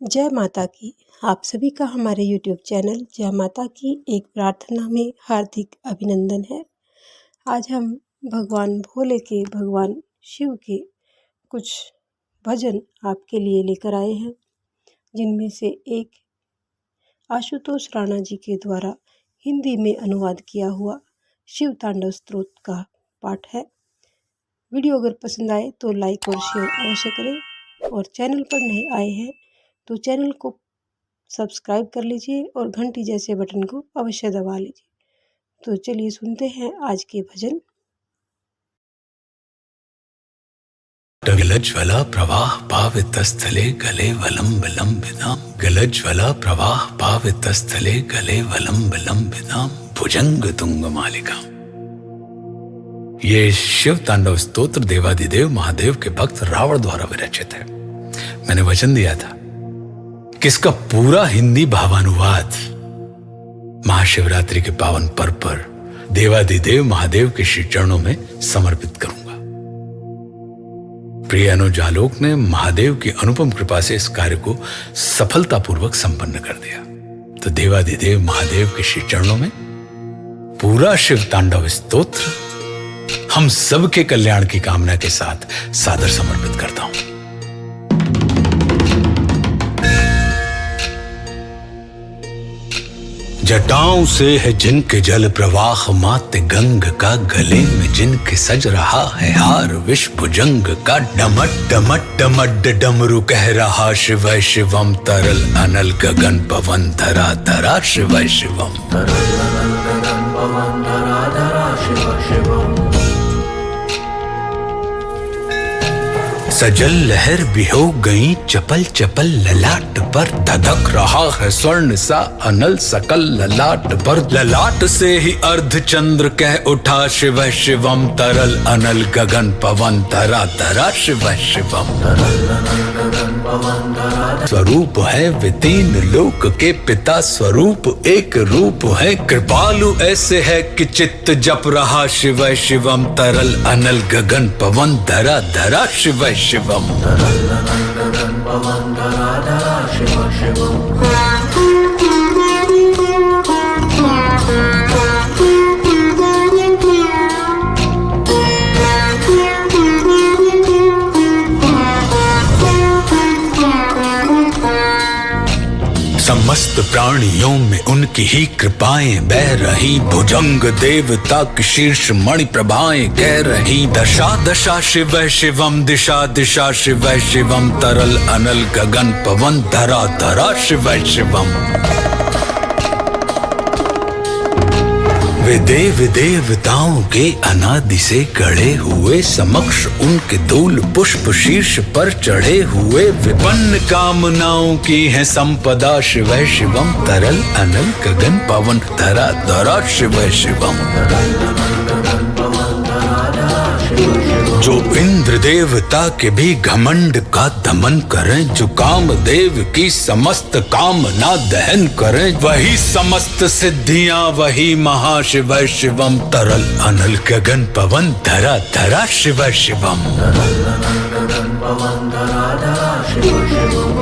जय माता की। आप सभी का हमारे YouTube चैनल जय माता की एक प्रार्थना में हार्दिक अभिनंदन है। आज हम भगवान भोले के, भगवान शिव के कुछ भजन आपके लिए लेकर आए हैं, जिनमें से एक आशुतोष राणा जी के द्वारा हिंदी में अनुवाद किया हुआ शिव तांडव स्तोत्र का पाठ है। वीडियो अगर पसंद आए तो लाइक और शेयर अवश्य करें, और चैनल पर नए आए हैं तो चैनल को सब्सक्राइब कर लीजिए और घंटी जैसे बटन को अवश्य दबा लीजिए। तो चलिए सुनते हैं आज के भजन। गलज्वला प्रवाह पावितस्थले गले वलंब लंबिनाम, गलज्वला प्रवाह पावितस्थले गले वलंब लंबिनाम, भुजंग तुंग मालिका। ये शिव तांडव स्तोत्र देवादिदेव महादेव के भक्त रावण द्वारा विरचित है। मैंने वचन दिया था कि इसका पूरा हिंदी भावानुवाद महाशिवरात्रि के पावन पर्व पर देवादिदेव महादेव के श्री चरणों में समर्पित करूंगा। प्रिय अनुज आलोक ने महादेव की अनुपम कृपा से इस कार्य को सफलतापूर्वक संपन्न कर दिया। तो देवादिदेव महादेव के श्री चरणों में पूरा शिव तांडव स्तोत्र हम सबके कल्याण की कामना के साथ सादर समर्पित करता हूं। जटाओं से है जिनके जल प्रवाह, माते गंग का गले में जिनके सज रहा है हार, विश्व भुजंग का डमट डमट डमट डमरू कह रहा शिवय शिवम, तरल अनल गगन पवन धरा धरा शिवय शिवम, तरल अनल गगन पवन धरा धरा शिव शिवम। सजल लहर भी हो गई चपल चपल ललाट पर, धधक रहा है स्वर्ण सा अनल सकल ललाट पर, ललाट से ही अर्ध चंद्र कह उठा शिव शिवम, तरल अनल गगन पवन धरा धरा शिव शिवम, तरल अनल गगन पवन धरा। स्वरूप है वे तीन लोक के पिता, स्वरूप एक रूप है कृपालु ऐसे है कि चित्त जप रहा शिव शिवम, तरल अनल गगन पवन धरा धरा शिव शिवम, तरल अनल गगन पवन धरा धरा शिव शिवम। समस्त प्राणियों में उनकी ही कृपाएं बह रही, भुजंग देवता की शीर्ष मणि प्रभाएं कह रही, दशा दशा शिव शिवम, दिशा दिशा शिव शिवम, तरल अनल गगन पवन धरा धरा शिव शिवम। वे देव देवताओं के अनादि से गढ़े हुए, समक्ष उनके धूल पुष्प शीर्ष पर चढ़े हुए, विपन्न कामनाओं की है संपदा शिव शिवम, तरल अनल गगन पवन धरा धरा शिव शिवम, तरल अनल गगन पवन धरा धरा शिव शिवम। जो इंद्र देवता के भी घमंड का दमन करें, जो कामदेव की समस्त कामना दहन करें, वही समस्त सिद्धियां वही महाशिव शिवम, तरल अनल गगन पवन धरा धरा शिव शिवम, तरल अनल गगन पवन धरा धरा शिव शिवम।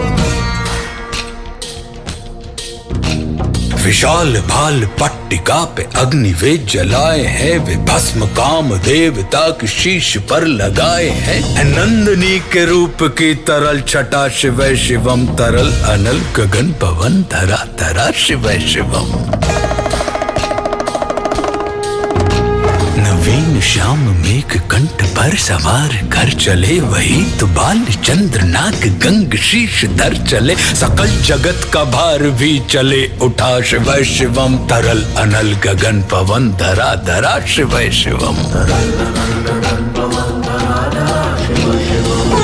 विशाल भाल पट्टिका पे अग्नि वे जलाए हैं, वे भस्म काम देवता के शीश पर लगाए हैं, नंदनी के रूप की तरल छटा शिव शिवम, तरल अनल गगन पवन धरा धरा शिव शिवम। नवीन श्याम मेघ कंठ पर सवार कर चले, वही तो बाल चंद्र नाग गंग शीश धर चले, सकल जगत का भार भी चले उठा शिव शिवम, तरल अनल गगन पवन धरा धरा शिव शिवम, तरल अनल गगन पवन धरा धरा शिव शिवम।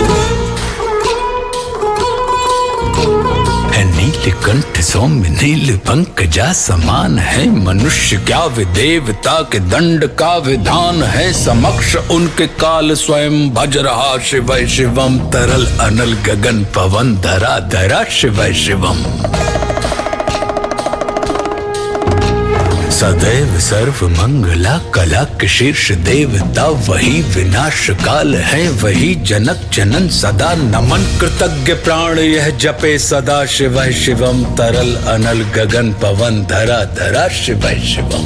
नील कंठ सौम्य नील पंकजा समान है, मनुष्य क्या वे देवता के दंड का विधान है, समक्ष उनके काल स्वयं भज रहा शिव शिवम, तरल अनल गगन पवन धरा धरा शिव शिवम। सदैव सर्व मंगला कला के शीर्ष देवता वही, विनाश काल है वही, जनक जनन सदा नमन, कृतज्ञ प्राण यह जपे सदा शिवः शिवम, तरल अनल गगन पवन धरा धरा शिवः शिवम।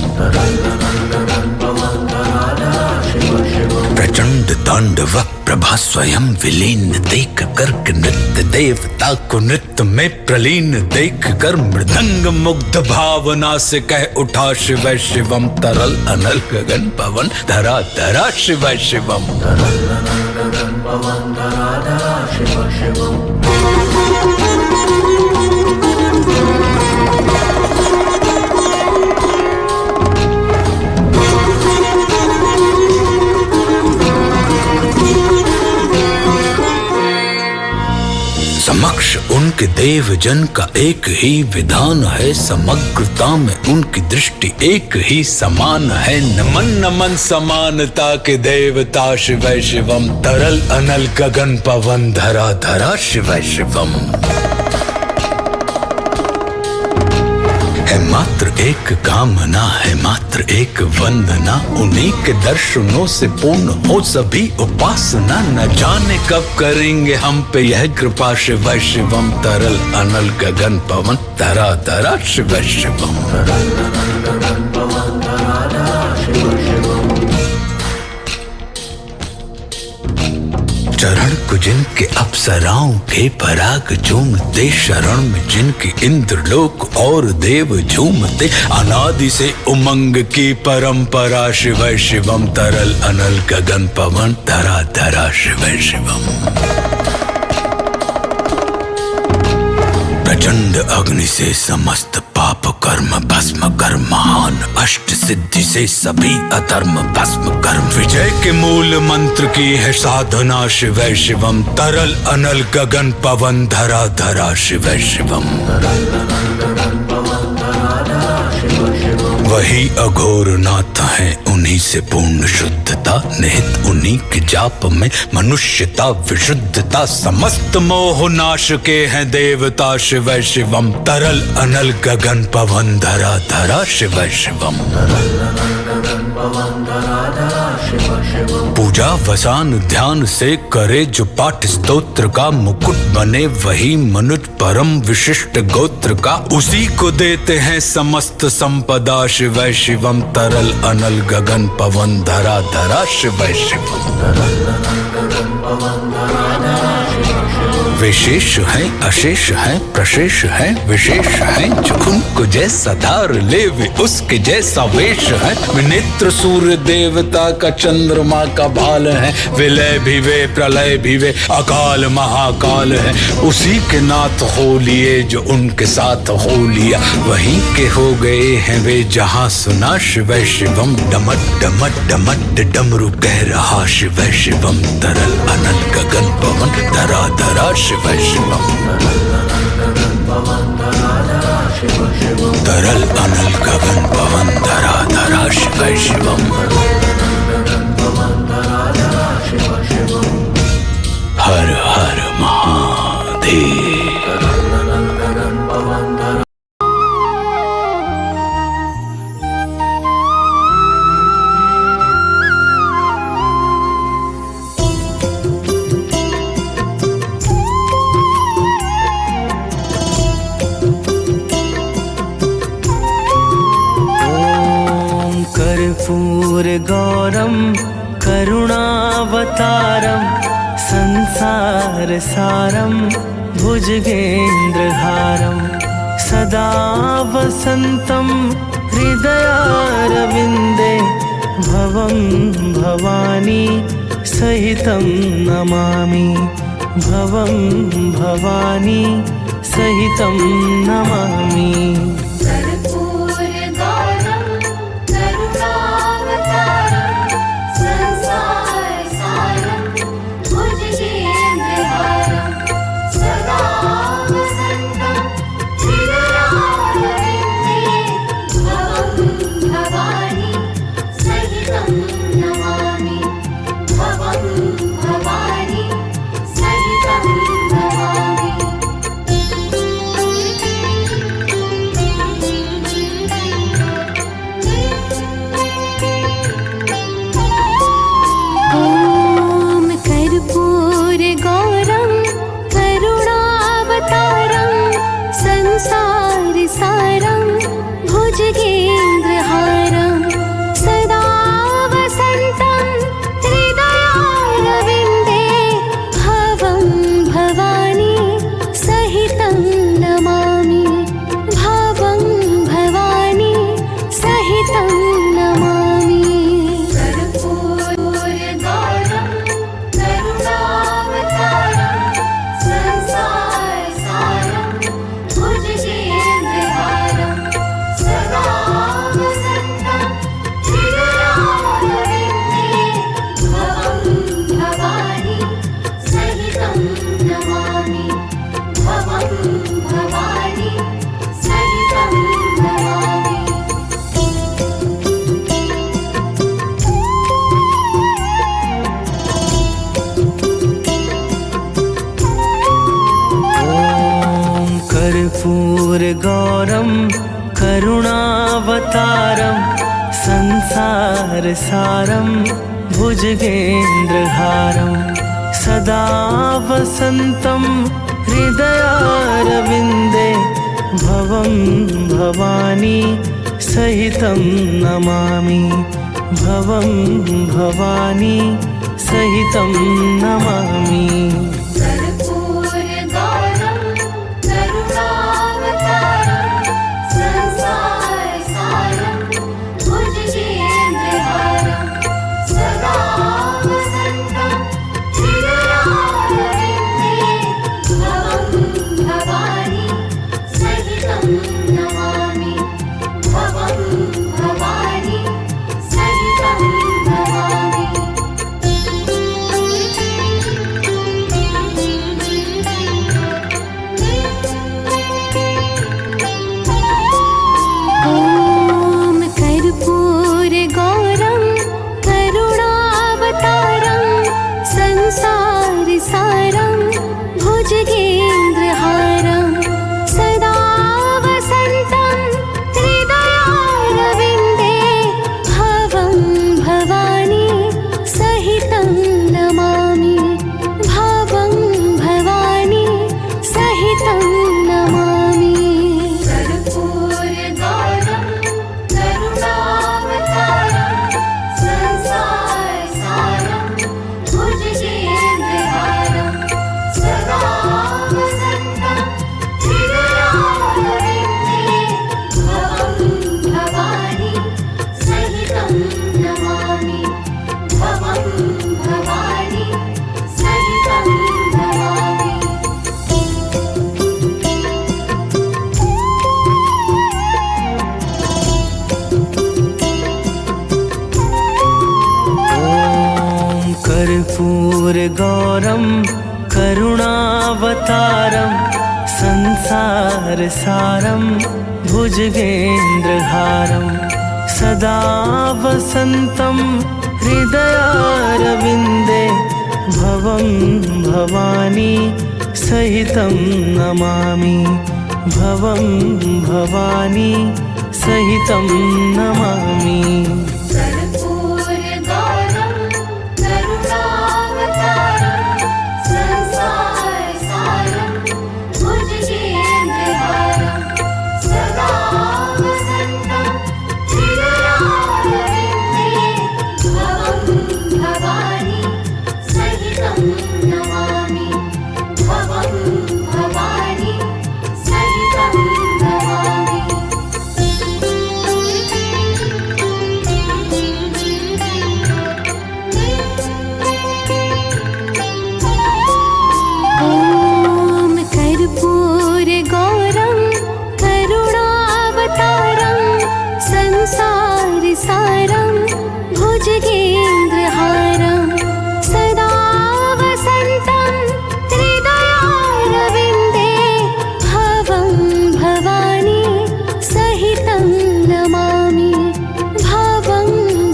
प्रचंड तांडव प्रभा स्वयं विलीन देख कर नृत्य, देवता को नृत्य में प्रलीन देख कर मृदंग मुग्ध भावना से कह उठा शिवः शिवम, तरल अनल गगन पवन धरा धरा शिवः शिवम। समक्ष उनके देव जन का एक ही विधान है, समग्रता में उनकी दृष्टि एक ही समान है, नमन नमन समानता के देवता शिवः शिवम, तरल अनल गगन पवन धरा धरा शिवः शिवम। है मात्र एक कामना है मात्र एक वंदना, उन्हीं के दर्शनों से पूर्ण हो सभी उपासना, न जाने कब करेंगे हम पे यह कृपा शिवः शिवम, तरल अनल गगन पवन धरा धरा शिवः शिवम। चरण को जिनके अप्सराओं के पराग झूमते, शरण में जिनकी इंद्रलोक और देव झूमते, अनादि से उमंग की परंपरा शिवः शिवम, तरल अनल गगन पवन धरा धरा शिवः शिवम। प्रचंड अग्नि से समस्त पाप कर्म भस्म कर, महान अष्ट सिद्धि से सभी अधर्म भस्म कर, विजय के मूल मंत्र की है साधना शिवः शिवम, तरल अनल गगन पवन धरा धरा शिवः शिवम। वही अघोर नाथ है उन्हीं से पूर्ण शुद्धता, निहित उन्हीं के जाप में मनुष्यता विशुद्धता, समस्त मोह नाश के हैं देवता शिवः शिवम, तरल अनल गगन पवन धरा धरा शिवः शिवम। पूजा वसान ध्यान से करे जो पाठ स्तोत्र का, मुकुट बने वही मनुज परम विशिष्ट गोत्र का, उसी को देते हैं समस्त संपदा शिवः शिवम, तरल अनल गगन पवन धरा धरा शिवः शिवम। विशेष है अशेष है प्रशेष है विशेष है, जो उनको जैसा धार ले वे उसके जैसा वेश है, विनेत्र सूर्य देवता का चंद्रमा का भाल है, विलय भी वे प्रलय भी वे अकाल महाकाल है, उसी के नाथ हो लिए जो उनके साथ हो लिया, वहीं के हो गए हैं वे जहां सुना शिवः शिवम, डमट डमट डमट डमरू कह रहा शिवः शिवम, तरल अनल गगन पवन धरा धरा शिवः शिवम। तरल अनल गगन पवन धरा धरा शिवः शिवम। हर हर महादेव। कर्पूरगौरं करुणावतारं संसारसारं भुजगेन्द्रहारं सदा वसन्तं हृदयारविन्दे भवं भवानी सहितं नमामि, भवं भवानी सहितं नमामि। भवानी सहितं नमामि। ॐ कर्पूरगौरं करुणावतारं संसारसारं भुजगेन्द्रहारं सदा वसन्तं हृदयारविन्दे भवं भवानी सहितं नमामि। भवं भवानी सहितं नमामि। कर्पूरगौरं करुणावतारं संसारसारं भुजगेन्द्रहारं सदा वसन्तं हृदयारविन्दे भवं भवानी सहितं नमामि। भवं भवानी सहितं नमामि। ॐ कर्पूरगौरं करुणावतारं संसारसारं भुजगेन्द्रहारं सदा वसन्तं हृदयारविन्दे भवं भवानी सहितं नमामि। भवं भवानी सहितं नमामि। कर्पूरगौरं करुणावतारं संसारसारं भुजगेन्द्रहारं सदा वसन्तं हृदयारविन्दे भवं भवानी सहितं नमामि। भवं भवानी सहितं नमामि। ॐ कर्पूरगौरं करुणावतारं संसारसारं भुजगेन्द्रहारं सदा वसन्तं हृदयारविन्दे भवं भवानी सहितं नमामि। भवं भवानी सहितं नमामि। कर्पूरगौरं करुणावतारं संसारसारं भुजगेन्द्रहारं सदा वसन्तं हृदयारविन्दे भवं भवानी सहितं नमामि। भवं भवानी सहितं नमामि। ॐ कर्पूरगौरं करुणावतारं संसारसारं भुजगेन्द्रहारं सदा वसन्तं हृदयारविन्दे भवं भवानी सहितं नमामि। भवं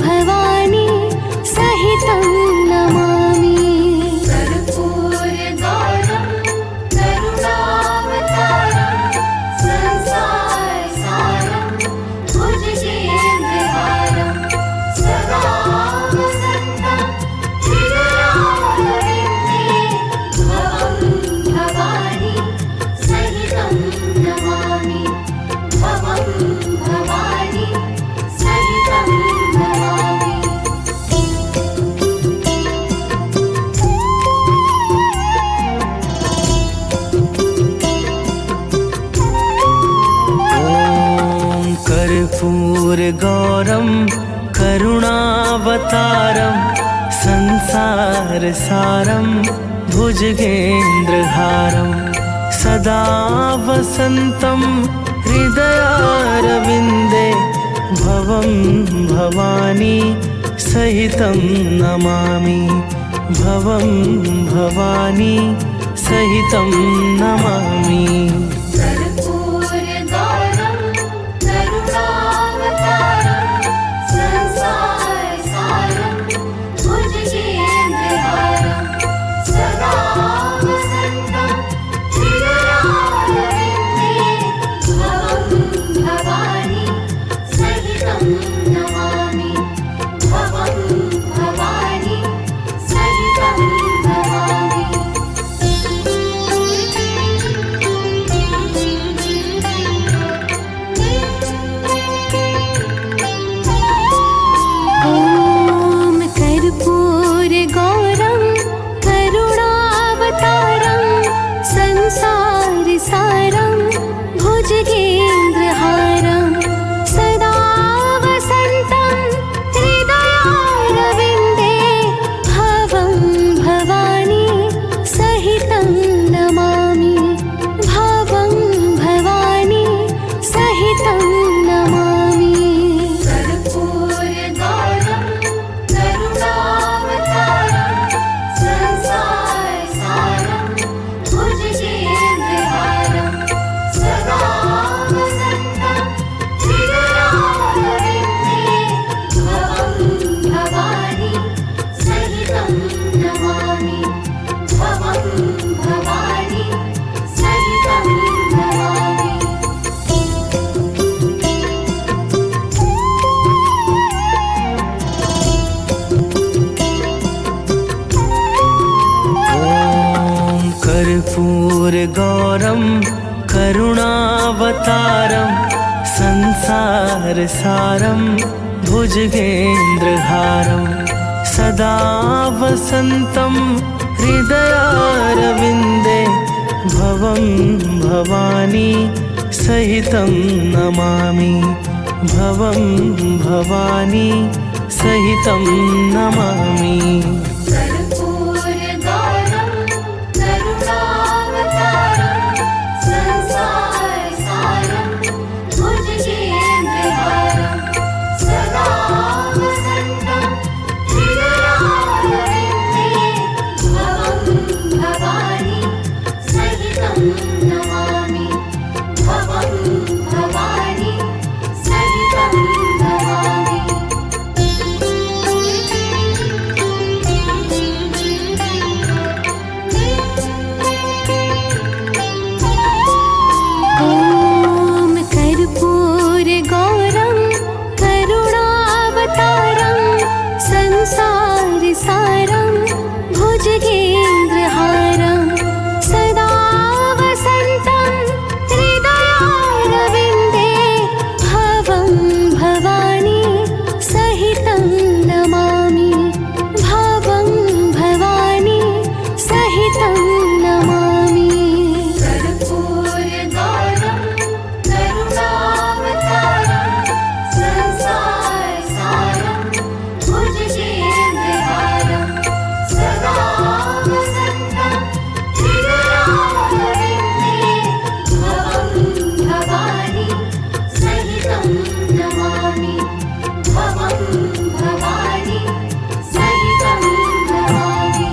भवानी सहितं नमामि। कर्पूरगौरं करुणावतारं संसारसारं भुजगेन्द्रहारं सदा वसन्तं हृदयारविन्दे भवं भवानी सहितं नमामि। भवं भवानी सहितं नमामि। ॐ कर्पूरगौरं करुणावतारं संसारसारं भुजगेन्द्रहारं सदा वसन्तं हृदयारविन्दे भवं भवानी सहितं नमामि। भवं भवानी सहितं नमामि। करुणावतारं संसारसारं भुजगेन्द्रहारं सदा वसन्तं हृदयारविन्दे भवं भवानी सहितं नमामि भवं भवानी सहितं नमामि कर्पूरगौरं करुणावतारं संसारसारं भुजगेन्द्रहारं सदा वसन्तं हृदयारविन्दे भवं भवानी सहितं नमामि भवं भवानी सहितं नमामि। ॐ कर्पूरगौरं करुणावतारं संसारसारं भुजगेन्द्रहारं सदा वसन्तं हृदयारविन्दे भवं भवानी सहितं नमामि भवं भवानी सहितं नमामि। कर्पूरगौरं करुणावतारं संसारसारं भुजगेन्द्रहारं सदा वसन्तं हृदयारविन्दे भवं भवानी सहितं नमामि भवं भवानी सहितं नमामि।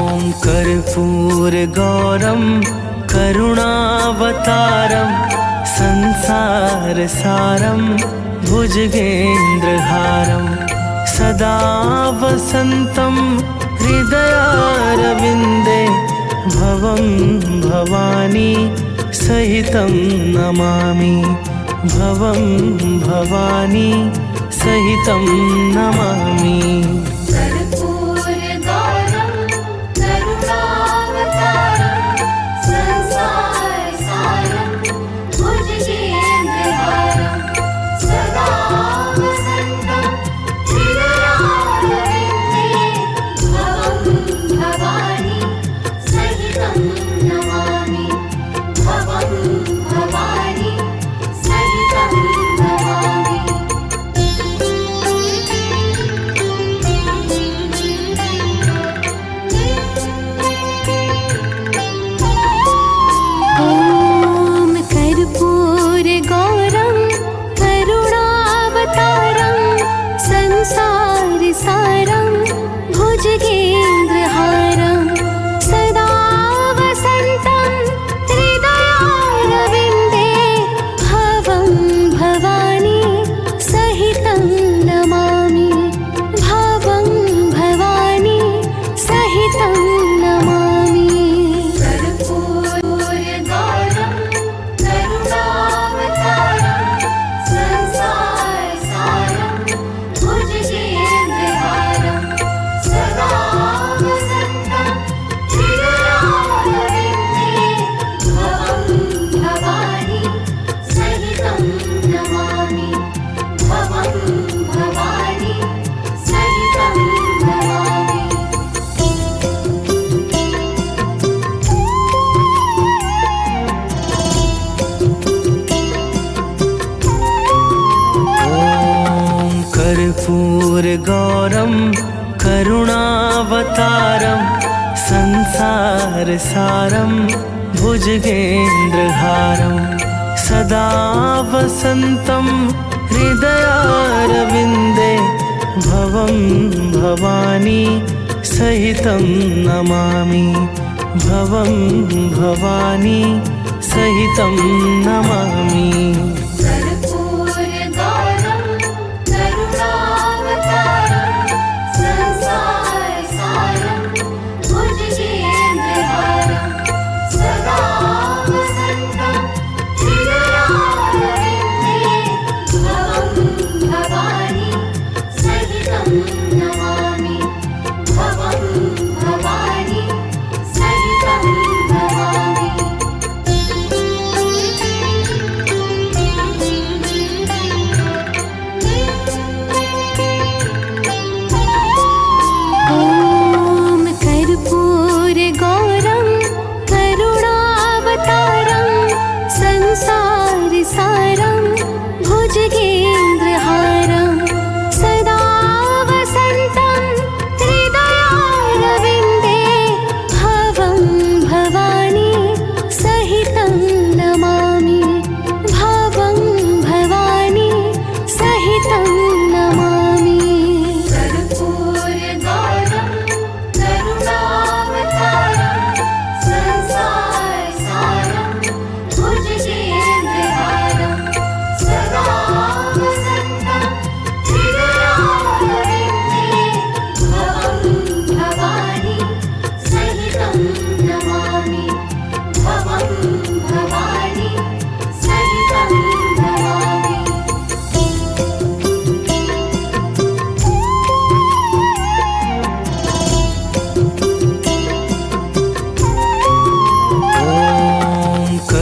ॐ कर्पूरगौरं करुणावतारं संसारसारं भुजगेन्द्रहारं सदा वसन्तं हृदयारविन्दे भवं भवानी सहितं नमामि भवं भवानी सहितं नमामि कर्पूरगौरं करुणावतारं संसारसारं भुजगेन्द्रहारं सदा वसन्तं हृदयारविन्दे भवं भवानी सहितं नमामि भवं भवानी सहितं नमामि। ॐ कर्पूरगौरं करुणावतारं संसारसारं भुजगेन्द्रहारं सदा वसन्तं हृदयारविन्दे भवं भवानी सहितं नमामि भवं भवानी सहितं नमामि। कर्पूरगौरं करुणावतारं संसारसारं भुजगेन्द्रहारं सदा वसन्तं हृदयारविन्दे भवं भवानी सहितं नमामि भवं भवानी सहितं नमामि। ॐ कर्पूरगौरं करुणावतारं संसारसारं भुजगेन्द्रहारं सदा वसन्तं हृदयारविन्दे भवं भवानी सहितं नमामि भवं भवानी सहितं नमामि कर्पूरगौरं करुणावतारं संसारसारं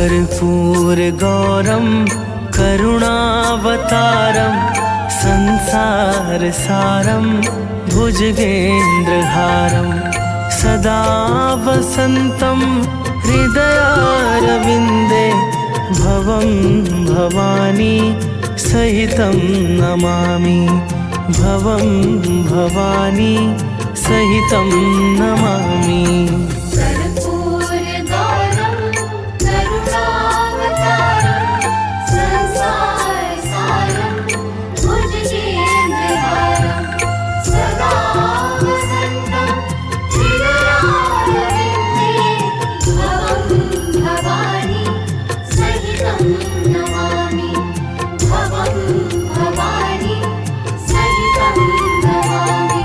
कर्पूरगौरं करुणावतारं संसारसारं भुजगेन्द्रहारं सदा वसन्तं हृदयारविन्दे भवं भवानी सहितं नमामि भवं भवानी सहितं नमामि कर्पूरगौरं करुणावतारं संसारसारं भुजगेन्द्रहारं सदा वसन्तं हृदयारविन्दे भवं भवानी सहितं नमामि भवं भवानी सहितं नमामि।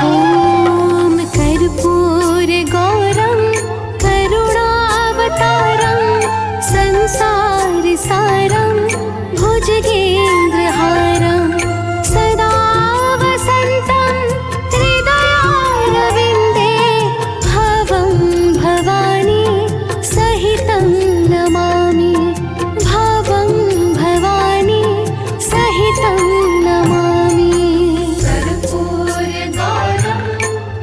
ॐ कर्पूरगौरं करुणावतारं संसारसारं भुजगेन्द्रहारं सदा वसन्तं हृदयारविन्दे भवं भवानी सहितं नमामि भवं भवानी सहितं नमामि। कर्पूरगौरं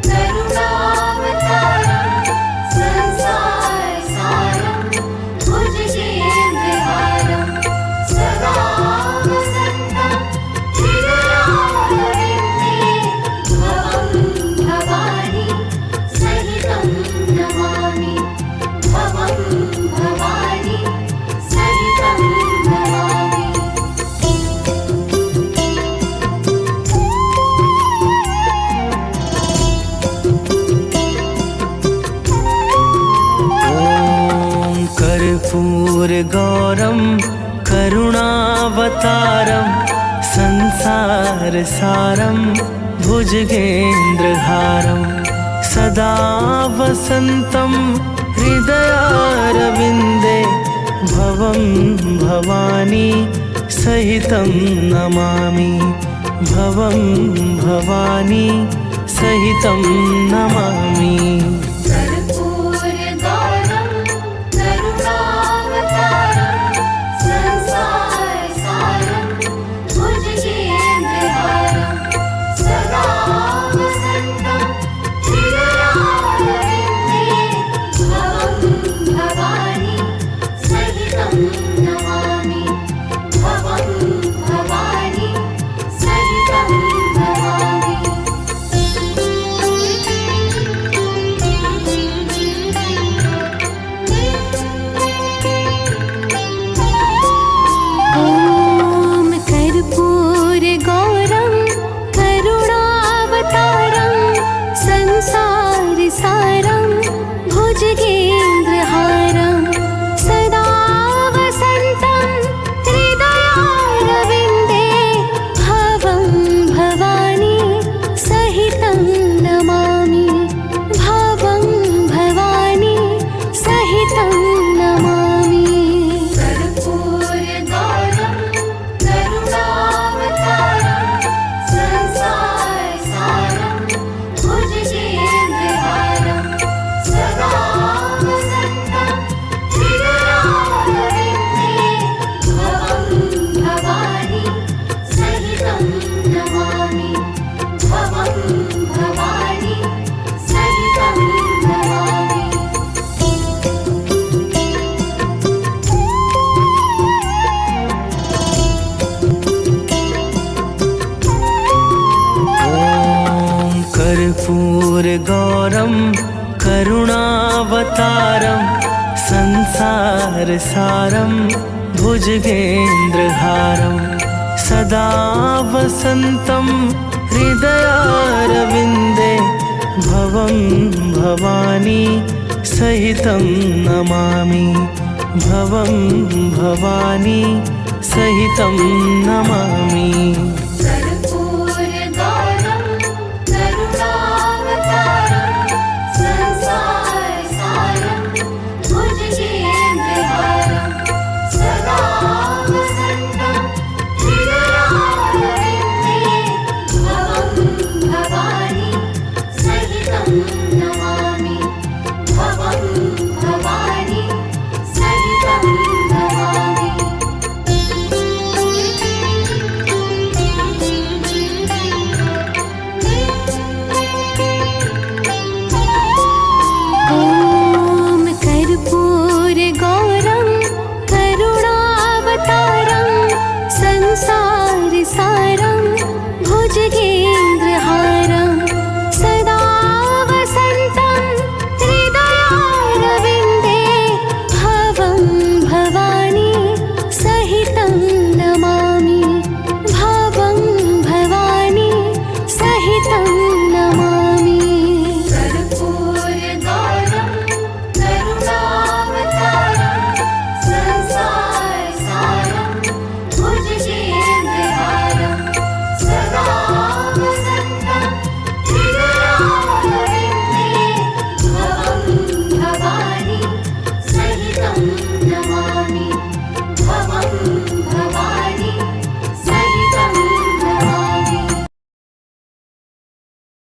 करुणावतारं संसारसारं भुजगेन्द्रहारं सदा वसन्तं हृदयारविन्दे भवं भवानी सहितं नमामि भवं भवानी सहितं नमामि। ॐ कर्पूरगौरं करुणावतारं संसारसारं भुजगेन्द्रहारं सदा वसन्तं हृदयारविन्दे भवं भवानी सहितं नमामि भवं भवानी सहितं नमामि कर्पूरगौरं करुणावतारं संसारसारं भुजगेन्द्रहारं सदा वसन्तं हृदयारविन्दे भवं भवानी सहितं नमामि भवं भवानी सहितं नमामि। ॐ कर्पूरगौरं करुणावतारं संसारसारं भुजगेन्द्रहारं सदा वसन्तं हृदयारविन्दे भवं भवानी सहितं नमामि भवं भवानी सहितं नमामि। कर्पूरगौरं करुणावतारं संसारसारं भुजगेन्द्रहारं सदा वसन्तं हृदयारविन्दे भवं भवानी सहितं नमामि भवं भवानी सहितं नमामि। ॐ कर्पूरगौरं करुणावतारं संसारसारं भुजगेन्द्रहारं सदा वसन्तं हृदयारविन्दे भवं भवानी सहितं नमामि भवं भवानी सहितं नमामि।